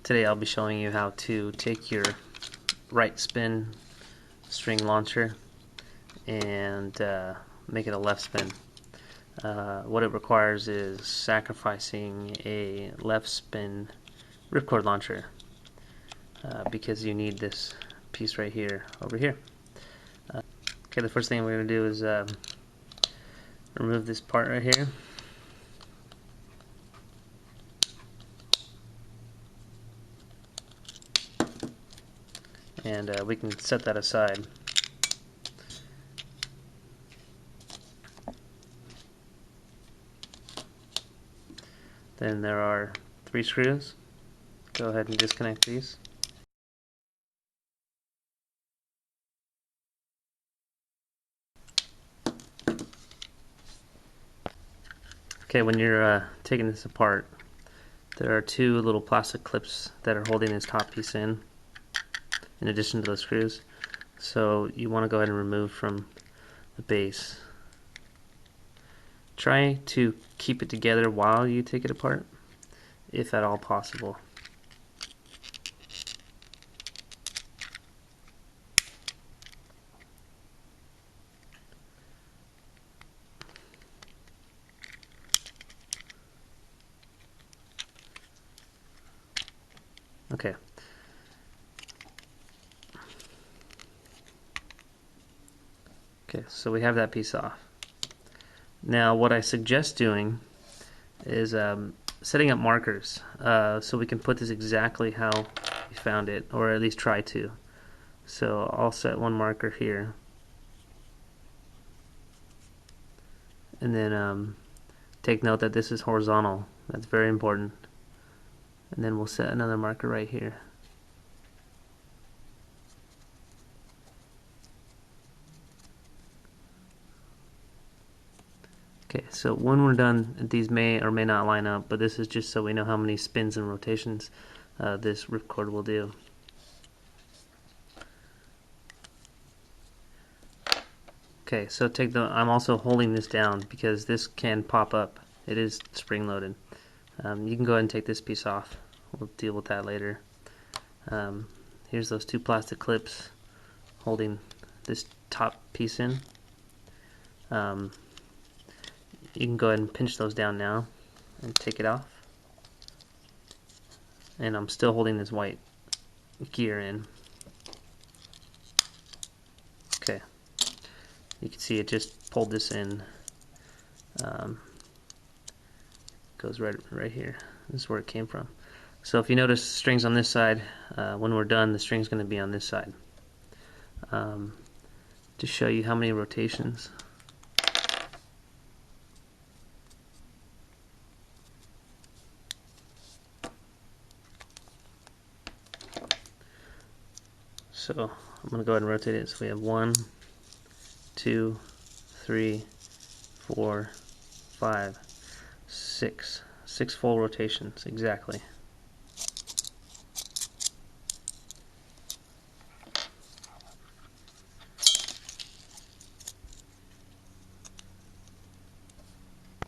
Today I'll be showing you how to take your right spin string launcher and make it a left spin. What it requires is sacrificing a left spin ripcord launcher because you need this piece right here over here. Okay, the first thing we're going to do is remove this part right here. And we can set that aside. Then there are 3 screws. Go ahead and disconnect these. Okay, when you're taking this apart, there are 2 little plastic clips that are holding this top piece in addition to those screws. So you want to go ahead and remove from the base. Try to keep it together while you take it apart, if at all possible. Okay. Okay, so we have that piece off. Now what I suggest doing is setting up markers so we can put this exactly how we found it, or at least try to. So I'll set one marker here, and then take note that this is horizontal. That's very important. And then we'll set another marker right here. Okay, so when we're done, these may or may not line up, but this is just so we know how many spins and rotations this ripcord will do. Okay, so I'm also holding this down because this can pop up. It is spring loaded. You can go ahead and take this piece off. We'll deal with that later. Here's those 2 plastic clips holding this top piece in. You can go ahead and pinch those down now and take it off. And I'm still holding this white gear in. Okay, you can see it just pulled this in. Goes right here. This is where it came from. So if you notice strings on this side, when we're done, the string's going to be on this side. To show you how many rotations. So I'm going to go ahead and rotate it. So we have 1, 2, 3, 4, 5, 6. 6 full rotations, exactly.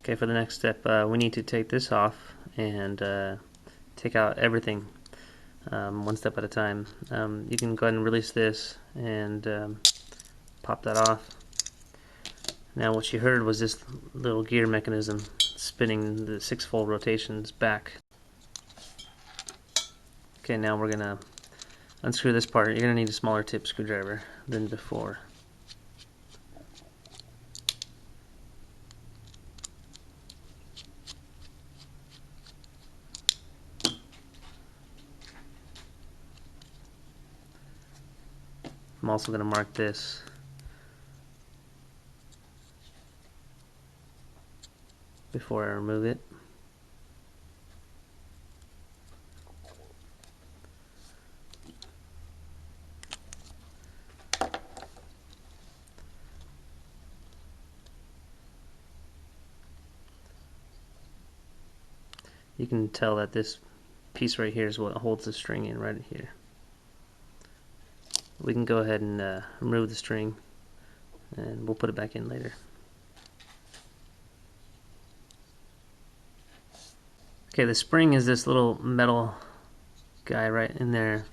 Okay, for the next step, we need to take this off and take out everything one step at a time. You can go ahead and release this and pop that off. Now what you heard was this little gear mechanism spinning the 6 full rotations back. Okay, now we're going to unscrew this part. You're going to need a smaller tip screwdriver than before. I'm also going to mark this before I remove it. You can tell that this piece right here is what holds the string in right here. We can go ahead and remove the string, and we'll put it back in later. Okay, the spring is this little metal guy right in there,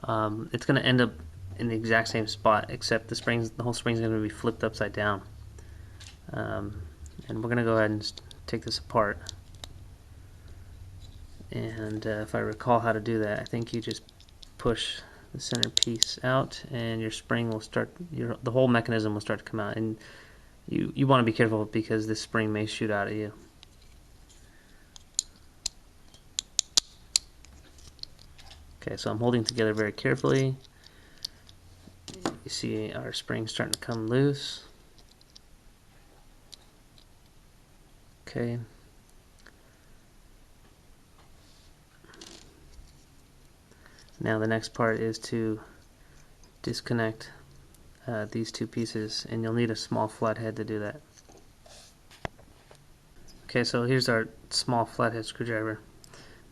it's going to end up in the exact same spot, except the whole spring's going to be flipped upside down. And we're going to go ahead and take this apart. And if I recall how to do that, I think you just push the center piece out, and your spring will start. The whole mechanism will start to come out, and you want to be careful because this spring may shoot out at you. Okay, so I'm holding together very carefully. You see our spring starting to come loose. Okay. Now the next part is to disconnect these two pieces, and you'll need a small flathead to do that. Okay, so here's our small flathead screwdriver.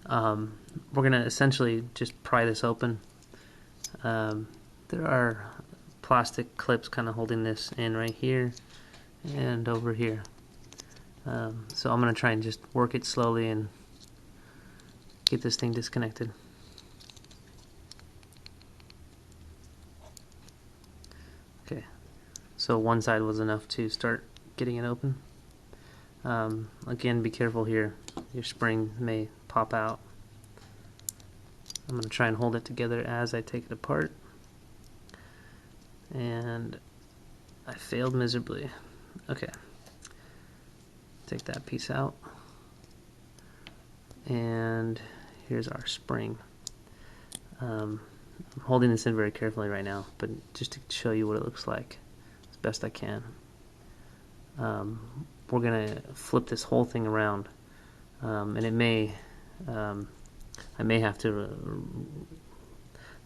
We're going to essentially just pry this open. There are plastic clips kind of holding this in right here and over here. So I'm going to try and just work it slowly and get this thing disconnected. Okay, so one side was enough to start getting it open. Again, be careful here. Your spring may pop out. I'm going to try and hold it together as I take it apart. And I failed miserably. Okay. Take that piece out. And here's our spring. I'm holding this in very carefully right now, but just to show you what it looks like as best I can. We're going to flip this whole thing around, and it may I may have to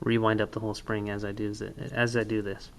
rewind up the whole spring as I do this.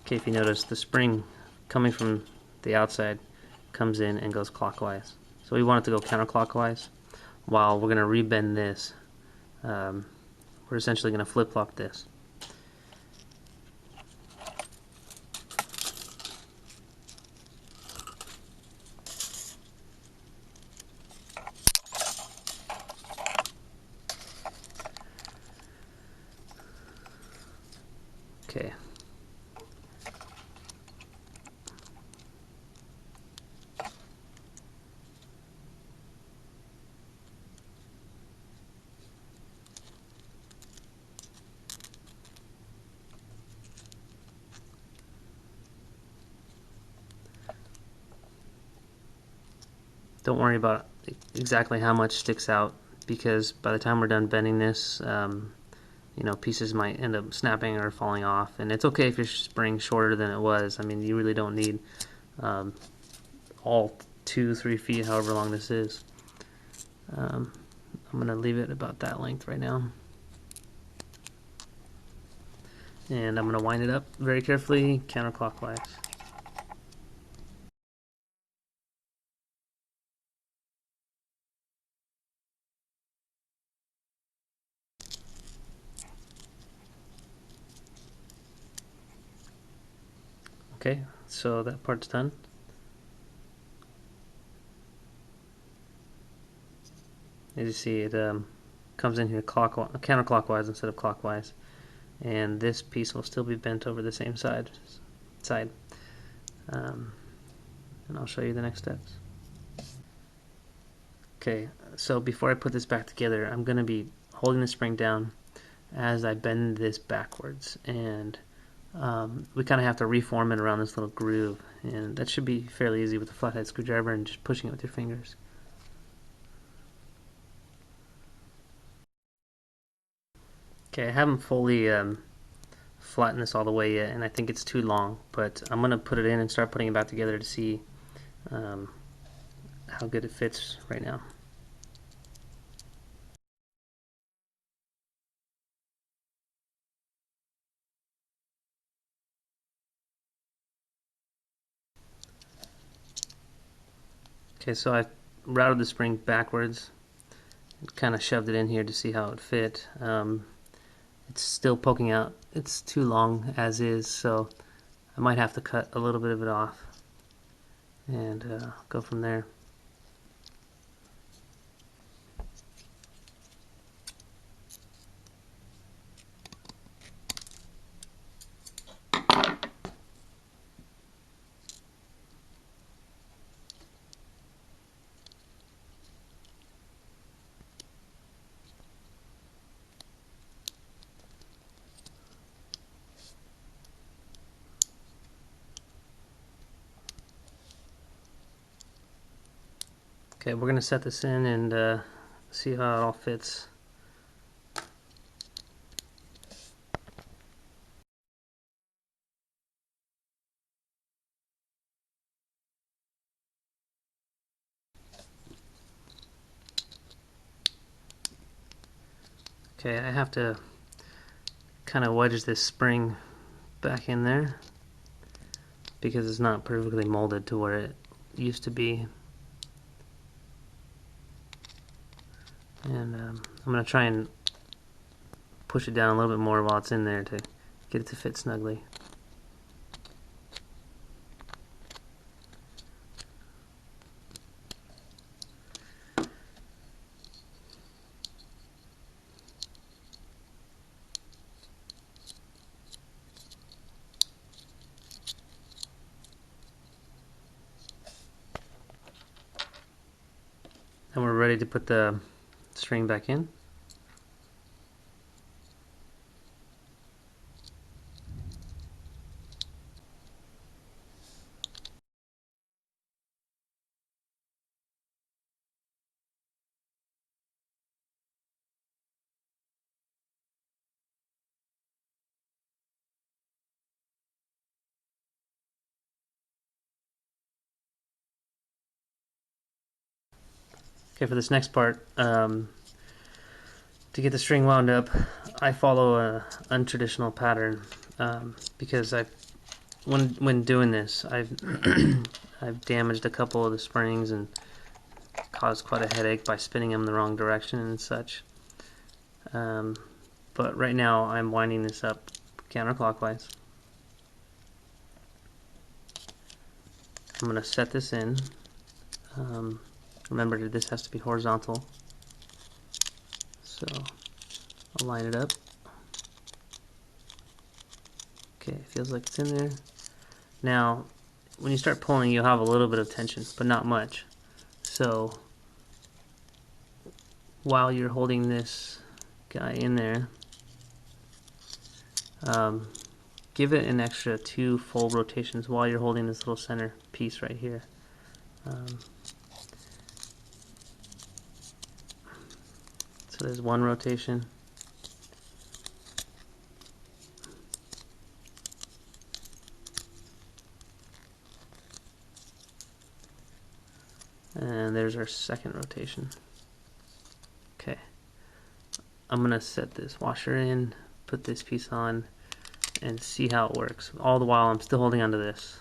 Okay, if you notice, the spring coming from the outside comes in and goes clockwise. So we want it to go counterclockwise. While we're going to rebend this, we're essentially going to flip-flop this. Okay. Don't worry about exactly how much sticks out, because by the time we're done bending this, you know, pieces might end up snapping or falling off. And it's okay if your spring's shorter than it was. I mean, you really don't need all 2-3 feet, however long this is. I'm going to leave it about that length right now. And I'm going to wind it up very carefully, counterclockwise. Okay, so that part's done. As you see, it comes in here counterclockwise instead of clockwise, and this piece will still be bent over the same side. And I'll show you the next steps. Okay, so before I put this back together, I'm going to be holding the spring down as I bend this backwards, and we kind of have to reform it around this little groove, and that should be fairly easy with a flathead screwdriver and just pushing it with your fingers. Okay, I haven't fully flattened this all the way yet, and I think it's too long, but I'm going to put it in and start putting it back together to see um, how good it fits right now. Okay, so I routed the spring backwards, kind of shoved it in here to see how it fit. It's still poking out. It's too long as is, so I might have to cut a little bit of it off and go from there. Okay, we're going to set this in and see how it all fits. Okay, I have to kind of wedge this spring back in there because it's not perfectly molded to where it used to be. And I'm going to try and push it down a little bit more while it's in there to get it to fit snugly. And we're ready to put the string back in. Okay, for this next part, to get the string wound up, I follow a untraditional pattern because when doing this, I've I've damaged a couple of the springs and caused quite a headache by spinning them the wrong direction and such. But right now, I'm winding this up counterclockwise. I'm going to set this in. Remember that this has to be horizontal. So I'll line it up. Okay, it feels like it's in there. Now, when you start pulling, you'll have a little bit of tension, but not much. So while you're holding this guy in there, give it an extra 2 full rotations while you're holding this little center piece right here. So there's 1 rotation. And there's our 2nd rotation. Okay. I'm going to set this washer in, put this piece on, and see how it works. All the while I'm still holding onto this.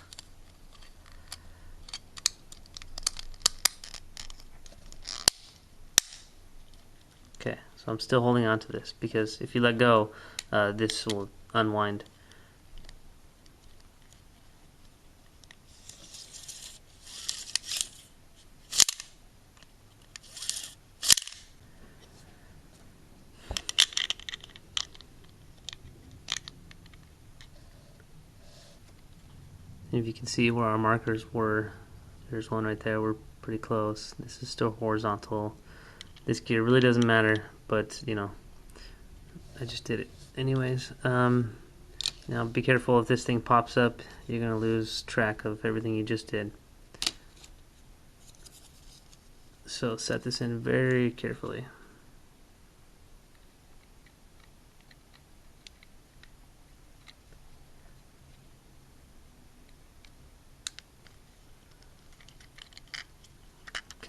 Okay, so I'm still holding on to this because if you let go, this will unwind. And if you can see where our markers were, there's one right there, we're pretty close. This is still horizontal. This gear really doesn't matter, but you know, I just did it anyways. Now be careful, if this thing pops up, you're going to lose track of everything you just did. So set this in very carefully.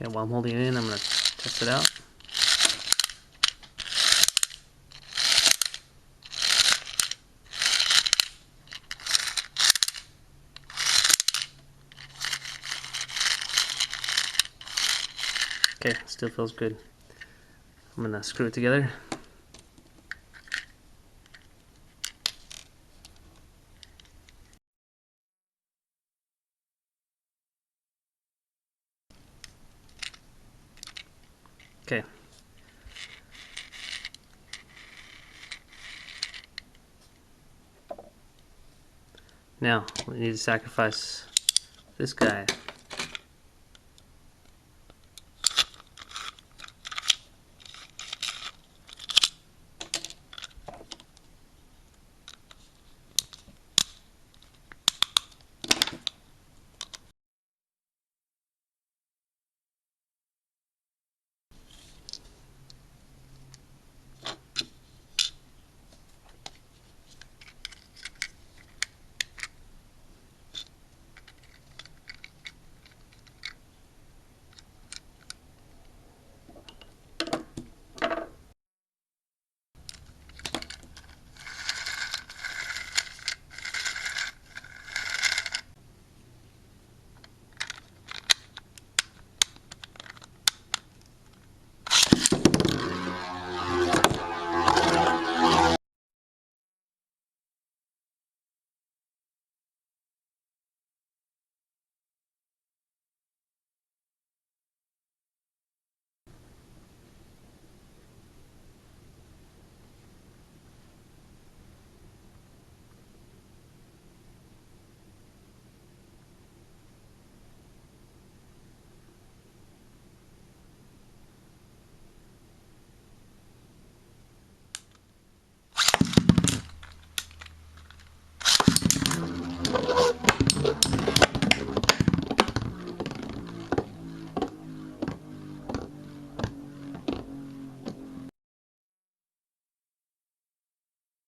Okay, while I'm holding it in, I'm going to test it out. Okay, still feels good. I'm going to screw it together. Okay. Now, we need to sacrifice this guy.